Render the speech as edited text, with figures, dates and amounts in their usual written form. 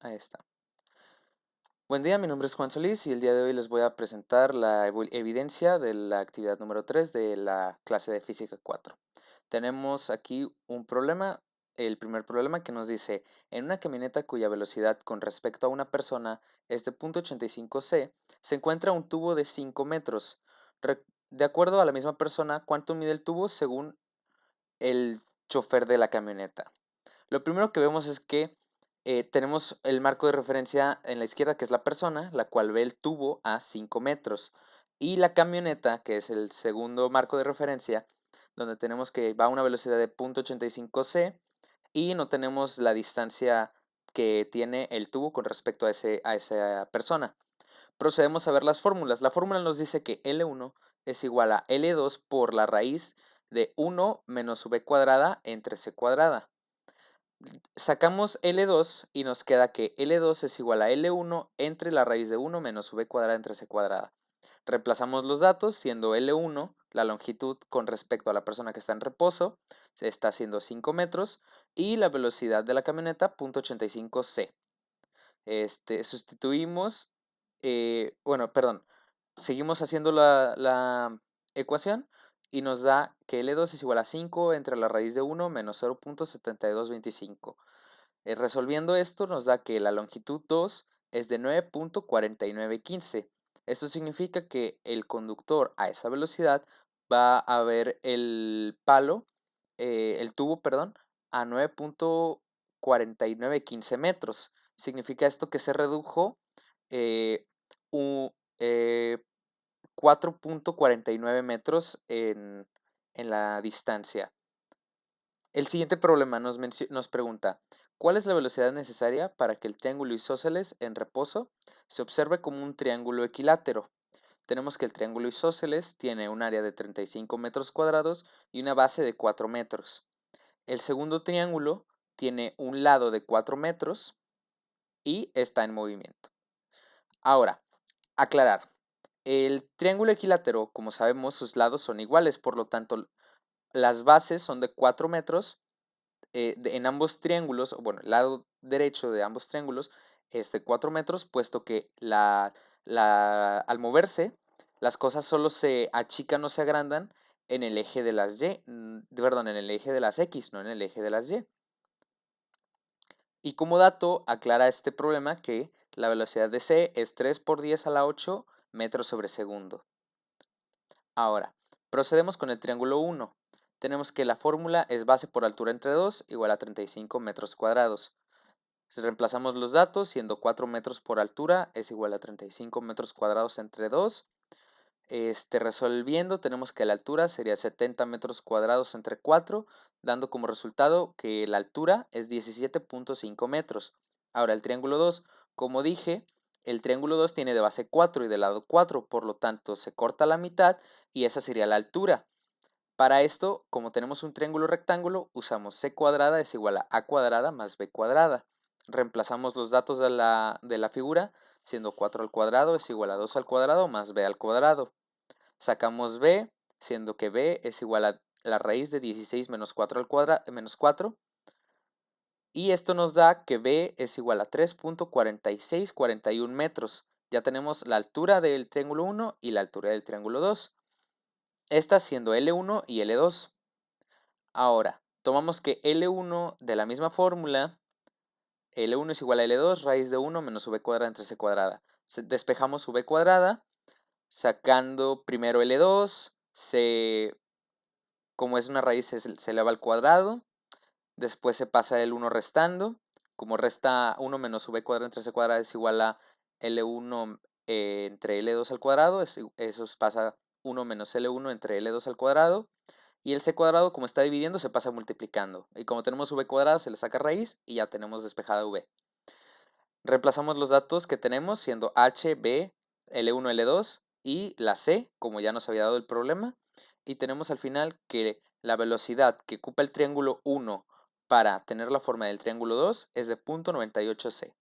Ahí está. Buen día, mi nombre es Juan Solís y el día de hoy les voy a presentar la evidencia de la actividad número 3 de la clase de Física 4. Tenemos aquí un problema, el primer problema que nos dice, en una camioneta cuya velocidad con respecto a una persona es de 0.85 c, se encuentra un tubo de 5 metros. De acuerdo a la misma persona, ¿cuánto mide el tubo según el chofer de la camioneta? Lo primero que vemos es que tenemos el marco de referencia en la izquierda, que es la persona, la cual ve el tubo a 5 metros. Y la camioneta, que es el segundo marco de referencia, donde tenemos que va a una velocidad de 0.85 c y no tenemos la distancia que tiene el tubo con respecto a esa persona. Procedemos a ver las fórmulas. La fórmula nos dice que L1 es igual a L2 por la raíz de 1 menos v cuadrada entre c cuadrada. Sacamos L2 y nos queda que L2 es igual a L1 entre la raíz de 1 menos v cuadrada entre c cuadrada. Reemplazamos los datos, siendo L1 la longitud con respecto a la persona que está en reposo, se está haciendo 5 metros, y la velocidad de la camioneta 0.85 c. Sustituimos, seguimos haciendo la ecuación y nos da que L2 es igual a 5 entre la raíz de 1 menos 0.7225. Resolviendo esto nos da que la longitud 2 es de 9.4915. Esto significa que el conductor a esa velocidad va a ver el tubo, perdón, a 9.4915 metros. Significa esto que se redujo eh, u- eh, 4.49 metros en la distancia. El siguiente problema nos pregunta, ¿cuál es la velocidad necesaria para que el triángulo isósceles en reposo se observe como un triángulo equilátero? Tenemos que el triángulo isósceles tiene un área de 35 metros cuadrados y una base de 4 metros. El segundo triángulo tiene un lado de 4 metros y está en movimiento. Ahora, aclarar. El triángulo equilátero, como sabemos, sus lados son iguales, por lo tanto, las bases son de 4 metros en ambos triángulos, bueno, el lado derecho de ambos triángulos es de 4 metros, puesto que al moverse, las cosas solo se achican o se agrandan en el eje de las perdón, en el eje de las X, no en el eje de las Y. Y como dato, aclara este problema que la velocidad de C es 3 por 10 a la 8 metros sobre segundo. Ahora, procedemos con el triángulo 1. Tenemos que la fórmula es base por altura entre 2 igual a 35 metros cuadrados. Si reemplazamos los datos, siendo 4 metros por altura es igual a 35 metros cuadrados entre 2. Resolviendo, tenemos que la altura sería 70 metros cuadrados entre 4, dando como resultado que la altura es 17.5 metros. Ahora el triángulo 2, como dije, el triángulo 2 tiene de base 4 y de lado 4, por lo tanto se corta la mitad y esa sería la altura. Para esto, como tenemos un triángulo rectángulo, usamos c cuadrada es igual a cuadrada más b cuadrada. Reemplazamos los datos de la figura, siendo 4 al cuadrado es igual a 2 al cuadrado más b al cuadrado. Sacamos b, siendo que b es igual a la raíz de 16 menos 4 al cuadrado, menos 4. Y esto nos da que b es igual a 3.4641 metros. Ya tenemos la altura del triángulo 1 y la altura del triángulo 2. Esta siendo L1 y L2. Ahora, tomamos que L1 de la misma fórmula, L1 es igual a L2, raíz de 1 menos v cuadrada entre c cuadrada. Despejamos v cuadrada, sacando primero L2, como es una raíz se eleva al cuadrado, después se pasa el 1 restando, como resta 1 menos v cuadrada entre c cuadrada es igual a L1 entre L2 al cuadrado, eso pasa 1 menos L1 entre L2 al cuadrado, y el c cuadrado, como está dividiendo, se pasa multiplicando. Y como tenemos v cuadrada, se le saca raíz y ya tenemos despejada v. Reemplazamos los datos que tenemos, siendo h, b, L1, L2 y la c, como ya nos había dado el problema. Y tenemos al final que la velocidad que ocupa el triángulo 1 para tener la forma del triángulo 2 es de 0.98 c.